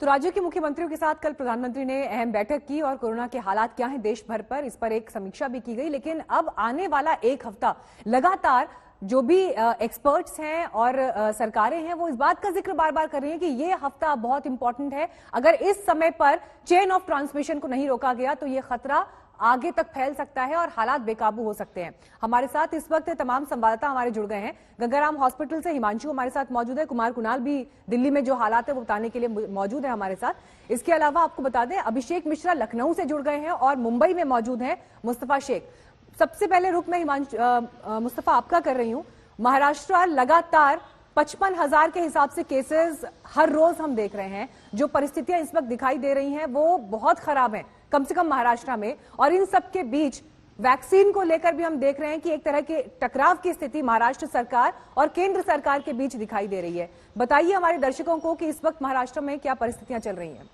तो राज्यों के मुख्यमंत्रियों के साथ कल प्रधानमंत्री ने अहम बैठक की और कोरोना के हालात क्या हैं देश भर पर, इस पर एक समीक्षा भी की गई। लेकिन अब आने वाला एक हफ्ता लगातार जो भी एक्सपर्ट्स हैं और सरकारें हैं वो इस बात का जिक्र बार बार कर रही हैं कि ये हफ्ता बहुत इंपॉर्टेंट है। अगर इस समय पर चेन ऑफ ट्रांसमिशन को नहीं रोका गया तो ये खतरा आगे तक फैल सकता है और हालात बेकाबू हो सकते हैं। हमारे साथ इस वक्त तमाम संवाददाता हमारे जुड़ गए हैं। गंगाराम हॉस्पिटल से हिमांशु हमारे साथ मौजूद है, कुणाल भी दिल्ली में जो हालात है वो बताने के लिए मौजूद है हमारे साथ। इसके अलावा आपको बता दें अभिषेक मिश्रा लखनऊ से जुड़ गए हैं और मुंबई में मौजूद है मुस्तफा शेख। सबसे पहले रुख मैं मुस्तफा आपका कर रही हूं। महाराष्ट्र लगातार 55,000 के हिसाब से केसेस हर रोज हम देख रहे हैं। जो परिस्थितियां इस वक्त दिखाई दे रही हैं वो बहुत खराब हैं, कम से कम महाराष्ट्र में। और इन सब के बीच वैक्सीन को लेकर भी हम देख रहे हैं कि एक तरह के टकराव की स्थिति महाराष्ट्र सरकार और केंद्र सरकार के बीच दिखाई दे रही है। बताइए हमारे दर्शकों को कि इस वक्त महाराष्ट्र में क्या परिस्थितियां चल रही हैं।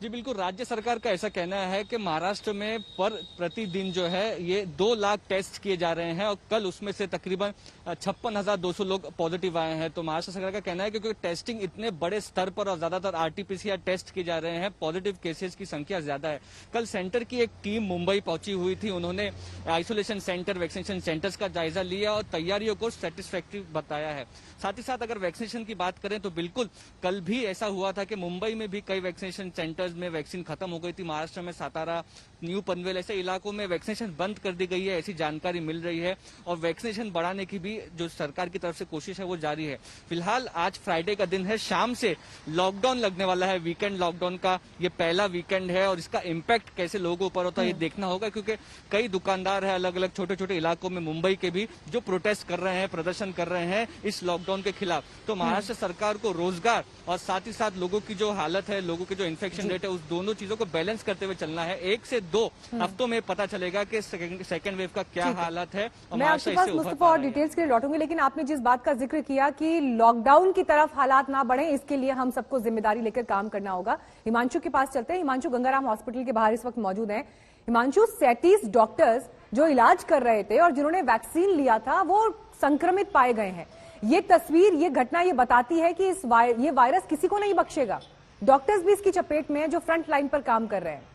जी बिल्कुल, राज्य सरकार का ऐसा कहना है कि महाराष्ट्र में प्रतिदिन जो है ये 2 लाख टेस्ट किए जा रहे हैं और कल उसमें से तकरीबन 56,200 लोग पॉजिटिव आए हैं। तो महाराष्ट्र सरकार का कहना है कि क्योंकि टेस्टिंग इतने बड़े स्तर पर और ज्यादातर आरटीपीसीआर टेस्ट किए जा रहे हैं, पॉजिटिव केसेस की संख्या ज्यादा है। कल सेंटर की एक टीम मुंबई पहुंची हुई थी, उन्होंने आइसोलेशन सेंटर, वैक्सीनेशन सेंटर्स का जायजा लिया और तैयारियों को सेटिस्फैक्टरी बताया है। साथ ही साथ अगर वैक्सीनेशन की बात करें तो बिल्कुल कल भी ऐसा हुआ था कि मुंबई में भी कई वैक्सीनेशन सेंटर्स में वैक्सीन खत्म हो गई थी। महाराष्ट्र में सातारा, न्यू पनवेल ऐसे इलाकों में वैक्सीनेशन बंद कर दी गई है, ऐसी जानकारी मिल रही है। और वैक्सीनेशन बढ़ाने की भी जो सरकार की तरफ से कोशिश है वो जारी है। फिलहाल आज फ्राइडे का दिन है, शाम से लॉकडाउन लगने वाला है। वीकेंड लॉकडाउन का ये पहला वीकेंड है और इसका इम्पैक्ट कैसे लोगों के ऊपर होता है ये देखना होगा, क्योंकि कई दुकानदार है अलग अलग छोटे छोटे इलाकों में मुंबई के भी जो प्रोटेस्ट कर रहे हैं, प्रदर्शन कर रहे हैं इस लॉकडाउन के खिलाफ। तो महाराष्ट्र सरकार को रोजगार और साथ ही साथ लोगों की जो हालत है, लोगों की जो इन्फेक्शन रेट है, उस दोनों चीजों को बैलेंस करते हुए चलना है। 1 से 2 हफ्तों में पता चलेगा कि सेकेंड वेव का क्या हालत है। मैं आपके पास मुस्तफा और डिटेल्स के लिए लौटूंगी, लेकिन आपने जिस बात का जिक्र किया कि लॉकडाउन की तरफ हालात ना बढ़े, इसके लिए हम सबको जिम्मेदारी लेकर काम करना होगा। हिमांशु के पास चलते हैं। हिमांशु गंगाराम हॉस्पिटल के बाहर इस वक्त मौजूद है। हिमांशु, 37 डॉक्टर्स जो इलाज कर रहे थे और जिन्होंने वैक्सीन लिया था वो संक्रमित पाए गए हैं। ये तस्वीर, ये घटना ये बताती है कि ये वायरस किसी को नहीं बख्शेगा। डॉक्टर्स भी इसकी चपेट में हैं जो फ्रंट लाइन पर काम कर रहे हैं।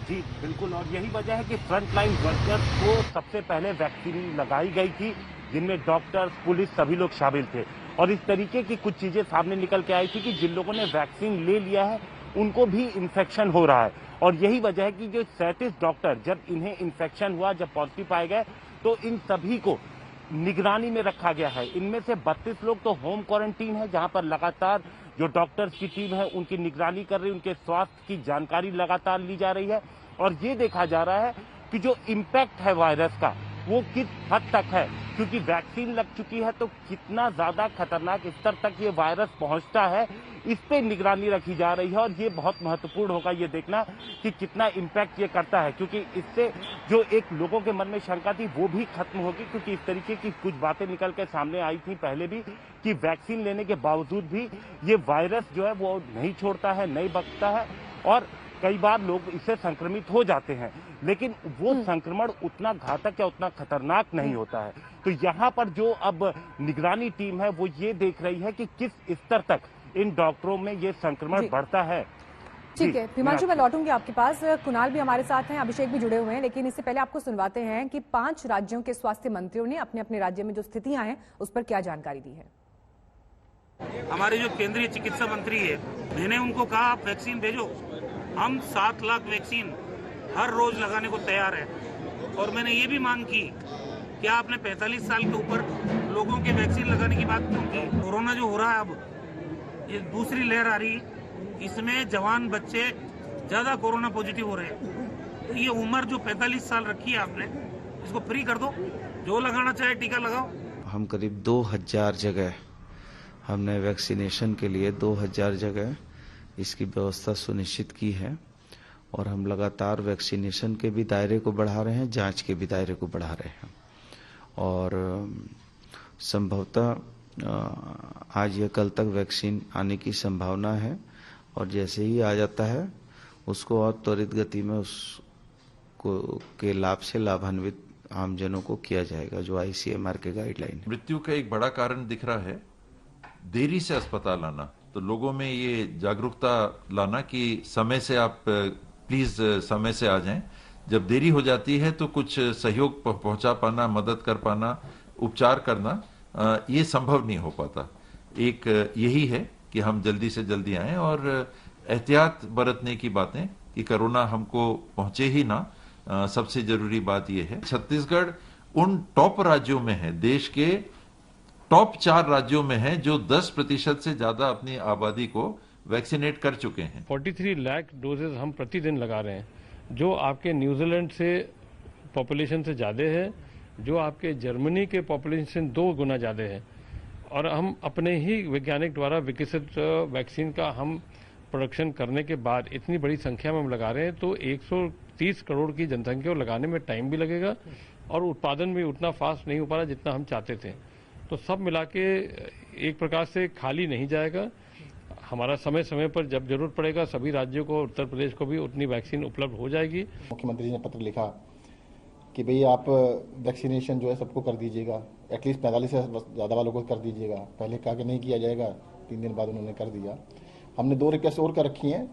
जी बिल्कुल, और यही वजह है कि फ्रंट लाइन वर्कर्स को सबसे पहले वैक्सीन लगाई गई थी, जिनमें डॉक्टर्स, पुलिस सभी लोग शामिल थे। और इस तरीके की कुछ चीजें सामने निकल के आई थी कि जिन लोगों ने वैक्सीन ले लिया है उनको भी इन्फेक्शन हो रहा है। और यही वजह है कि जो 37 डॉक्टर, जब इन्हें इन्फेक्शन हुआ, जब पॉजिटिव पाए गए, तो इन सभी को निगरानी में रखा गया है। इनमें से 32 लोग तो होम क्वारंटीन है, जहां पर लगातार जो डॉक्टर्स की टीम है उनकी निगरानी कर रही है, उनके स्वास्थ्य की जानकारी लगातार ली जा रही है। और ये देखा जा रहा है कि जो इम्पैक्ट है वायरस का वो किस हद तक है, क्योंकि वैक्सीन लग चुकी है तो कितना ज्यादा खतरनाक स्तर तक ये वायरस पहुंचता है, इस पे निगरानी रखी जा रही है। और ये बहुत महत्वपूर्ण होगा ये देखना कि कितना इम्पैक्ट ये करता है, क्योंकि इससे जो एक लोगों के मन में शंका थी वो भी खत्म होगी। क्योंकि इस तरीके की कुछ बातें निकल के सामने आई थी पहले भी कि वैक्सीन लेने के बावजूद भी ये वायरस जो है वो नहीं छोड़ता है, नहीं बचता है और कई बार लोग इससे संक्रमित हो जाते हैं, लेकिन वो संक्रमण उतना घातक या उतना खतरनाक नहीं होता है। तो यहाँ पर जो अब निगरानी टीम है वो ये देख रही है कि किस स्तर तक इन डॉक्टरों में ये संक्रमण बढ़ता है। ठीक है हिमांशु, मैं लौटूंगी आपके पास। कुणाल भी हमारे साथ हैं, अभिषेक भी जुड़े हुए हैं, लेकिन इससे पहले आपको सुनवाते हैं कि 5 राज्यों के स्वास्थ्य मंत्रियों ने अपने अपने राज्य में जो स्थितियां हैं उस पर क्या जानकारी दी है। हमारे जो केंद्रीय चिकित्सा मंत्री है, मैंने उनको कहा आप वैक्सीन भेजो, हम 7 लाख वैक्सीन हर रोज लगाने को तैयार है। और मैंने ये भी मांग की कि आपने 45 साल के ऊपर लोगों के वैक्सीन लगाने की बात क्यों की। कोरोना जो हो रहा है, अब ये दूसरी लहर आ रही, इसमें जवान बच्चे ज्यादा कोरोना पॉजिटिव हो रहे हैं। तो ये उम्र जो 45 साल रखी है आपने, इसको फ्री कर दो, जो लगाना चाहे टीका लगाओ। हम करीब 2000 जगह हमने वैक्सीनेशन के लिए 2000 जगह इसकी व्यवस्था सुनिश्चित की है और हम लगातार वैक्सीनेशन के भी दायरे को बढ़ा रहे हैं, जांच के भी दायरे को बढ़ा रहे हैं। और संभवतः आज या कल तक वैक्सीन आने की संभावना है और जैसे ही आ जाता है उसको और त्वरित गति में उसको के लाभ से लाभान्वित आमजनों को किया जाएगा, जो ICMR के गाइडलाइन है। मृत्यु का एक बड़ा कारण दिख रहा है देरी से अस्पताल आना। तो लोगों में ये जागरूकता लाना कि समय से आप प्लीज समय से आ जाएं। जब देरी हो जाती है तो कुछ सहयोग पहुंचा पाना, मदद कर पाना, उपचार करना ये संभव नहीं हो पाता। एक यही है कि हम जल्दी से जल्दी आएं और एहतियात बरतने की बातें कि कोरोना हमको पहुंचे ही ना, सबसे जरूरी बात यह है। छत्तीसगढ़ उन टॉप राज्यों में है, देश के टॉप 4 राज्यों में है जो 10% से ज्यादा अपनी आबादी को वैक्सीनेट कर चुके हैं। 43 लाख डोजेज हम प्रतिदिन लगा रहे हैं, जो आपके न्यूजीलैंड से पॉपुलेशन से ज्यादा है, जो आपके जर्मनी के पॉपुलेशन से 2 गुना ज्यादा है। और हम अपने ही वैज्ञानिक द्वारा विकसित वैक्सीन का हम प्रोडक्शन करने के बाद इतनी बड़ी संख्या में हम लगा रहे हैं, तो 130 करोड़ की जनसंख्या को लगाने में टाइम भी लगेगा और उत्पादन भी उतना फास्ट नहीं हो पा रहा जितना हम चाहते थे। तो सब मिला के एक प्रकार से खाली नहीं जाएगा। हमारा समय समय पर जब जरूरत पड़ेगा सभी राज्यों को, उत्तर प्रदेश को भी उतनी वैक्सीन उपलब्ध हो जाएगी। मुख्यमंत्री जी ने पत्र लिखा कि भाई आप वैक्सीनेशन जो है सबको कर दीजिएगा, एटलीस्ट 45 से ज़्यादा वालों को कर दीजिएगा। पहले कहा कि नहीं किया जाएगा, 3 दिन बाद उन्होंने कर दिया। हमने 2 रिक्वेस्ट और कर रखी हैं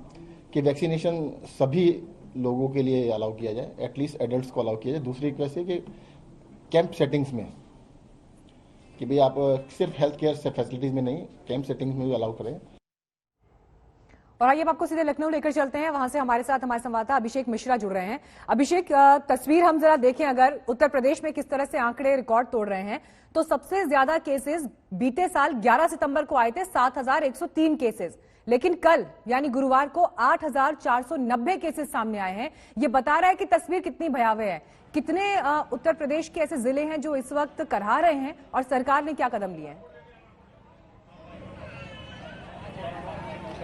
कि वैक्सीनेशन सभी लोगों के लिए अलाउ किया जाए, एटलीस्ट एडल्ट को अलाउ किया जाए। दूसरी रिक्वेस्ट है कि कैंप सेटिंग्स में कि भाई आप सिर्फ हेल्थ केयर से फैसिलिटीज में नहीं, कैंप सेटिंग्स में भी अलाउ करें। और आइए अब आपको सीधे लखनऊ लेकर चलते हैं। वहां से हमारे साथ हमारे संवाददाता अभिषेक मिश्रा जुड़ रहे हैं। अभिषेक, तस्वीर हम जरा देखें, अगर उत्तर प्रदेश में किस तरह से आंकड़े रिकॉर्ड तोड़ रहे हैं, तो सबसे ज्यादा केसेस बीते साल 11 सितंबर को आए थे, 7,103 केसेस। लेकिन कल यानी गुरुवार को 8,490 केसेस सामने आए हैं। ये बता रहा है कि तस्वीर कितनी भयावह है। कितने उत्तर प्रदेश के ऐसे जिले हैं जो इस वक्त करहा रहे हैं और सरकार ने क्या कदम लिए हैं?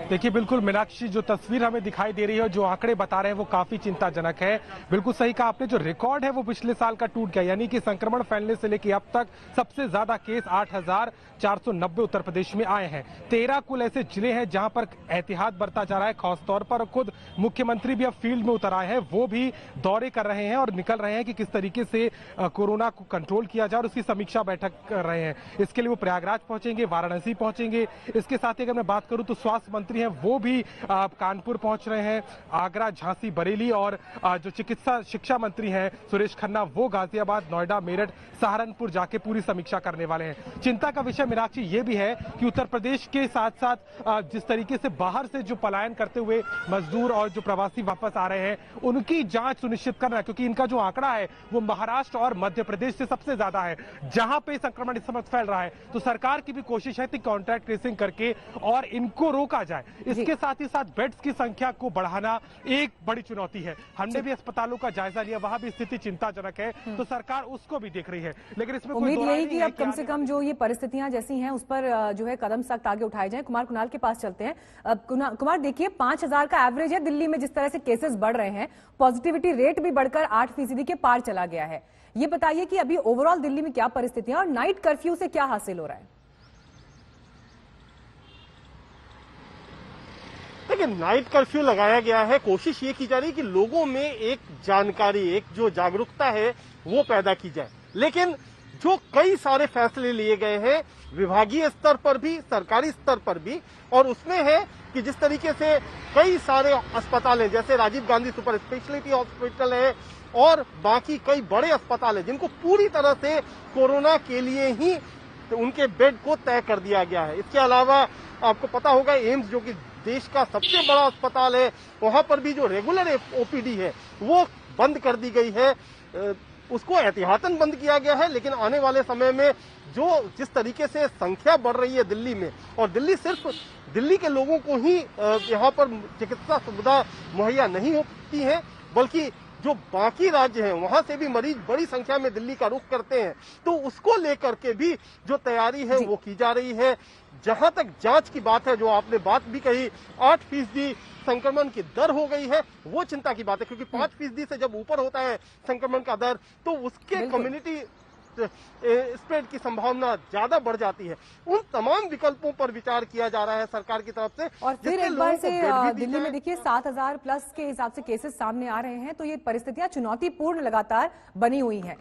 देखिए, बिल्कुल मीनाक्षी, जो तस्वीर हमें दिखाई दे रही है, जो आंकड़े बता रहे हैं वो काफी चिंताजनक है। बिल्कुल सही कहा आपने, जो रिकॉर्ड है वो पिछले साल का टूट गया, यानी कि संक्रमण फैलने से लेकर अब तक सबसे ज्यादा केस 8,490 उत्तर प्रदेश में आए हैं। 13 कुल ऐसे जिले हैं जहां पर एहतियात बरता जा रहा है, खासतौर पर खुद मुख्यमंत्री भी अब फील्ड में उतर आए हैं, वो भी दौरे कर रहे हैं और निकल रहे हैं कि किस तरीके से कोरोना को कंट्रोल किया जाए और उसकी समीक्षा बैठक कर रहे हैं। इसके लिए वो प्रयागराज पहुंचेंगे, वाराणसी पहुंचेंगे। इसके साथ ही अगर मैं बात करूं तो स्वास्थ्य मंत्री हैं वो भी कानपुर पहुंच रहे हैं, आगरा, झांसी, बरेली, और जो चिकित्सा शिक्षा मंत्री हैं सुरेश खन्ना, वो गाजियाबाद, नोएडा, मेरठ, सहारनपुर जाके पूरी समीक्षा करने वाले हैं। चिंता का विषय मीनाक्षी ये भी है कि उत्तर प्रदेश के साथ साथ जिस तरीके से बाहर से जो पलायन करते हुए मजदूर और जो प्रवासी वापस आ रहे हैं उनकी जांच सुनिश्चित करना, क्योंकि इनका जो आंकड़ा है वो महाराष्ट्र और मध्य प्रदेश से सबसे ज्यादा है जहां पे संक्रमण इस समय फैल रहा है। तो सरकार की भी कोशिश है कि कॉन्टैक्ट ट्रेसिंग करके और इनको रोका जाए। इसके साथ ही साथ बेड्स की संख्या को बढ़ाना एक बड़ी चुनौती है। हमने भी अस्पतालों का जायजा लिया, वहां भी स्थिति चिंताजनक है, तो सरकार उसको भी देख रही है। लेकिन इसमें उम्मीद यही कि अब कम से कम जो ये परिस्थितियां जैसी हैं उस पर जो है कदम सख्त आगे उठाए जाएं। कुणाल के पास चलते हैं। कुमार, देखिए 5,000 का एवरेज है दिल्ली में, जिस तरह से केसेस बढ़ रहे हैं, पॉजिटिविटी रेट भी बढ़कर 8% के पार चला गया है। ये बताइए कि अभी ओवरऑल दिल्ली में क्या परिस्थितियां और नाइट कर्फ्यू से क्या हासिल हो रहा है? देखिए, नाइट कर्फ्यू लगाया गया है। कोशिश ये की जा रही है कि लोगों में एक जानकारी, एक जो जागरूकता है वो पैदा की जाए। लेकिन जो कई सारे फैसले लिए गए हैं विभागीय स्तर पर भी, सरकारी स्तर पर भी, और उसमें है कि जिस तरीके से कई सारे अस्पताल हैं, जैसे Rajiv Gandhi super speciality hospital है और बाकी कई बड़े अस्पताल हैं जिनको पूरी तरह से कोरोना के लिए ही उनके बेड को तय कर दिया गया है। इसके अलावा आपको पता होगा एम्स, जो कि देश का सबसे बड़ा अस्पताल है, वहां पर भी जो रेगुलर ओपीडी है वो बंद कर दी गई है। उसको एहतियातन बंद किया गया है, लेकिन आने वाले समय में जो जिस तरीके से संख्या बढ़ रही है दिल्ली में, और दिल्ली सिर्फ दिल्ली के लोगों को ही यहाँ पर चिकित्सा सुविधा मुहैया नहीं होती है, बल्कि जो बाकी राज्य हैं वहां से भी मरीज बड़ी संख्या में दिल्ली का रुख करते हैं। तो उसको लेकर के भी जो तैयारी है वो की जा रही है। जहां तक जांच की बात है, जो आपने बात भी कही, 8% संक्रमण की दर हो गई है, वो चिंता की बात है, क्योंकि 5% से जब ऊपर होता है संक्रमण का दर तो उसके कम्युनिटी स्प्रेड की संभावना ज्यादा बढ़ जाती है। उन तमाम विकल्पों पर विचार किया जा रहा है सरकार की तरफ से। और फिर एक बार से दिल्ली में देखिए 7,000 प्लस के हिसाब से केसेस सामने आ रहे हैं, तो ये परिस्थितियां चुनौतीपूर्ण लगातार बनी हुई हैं।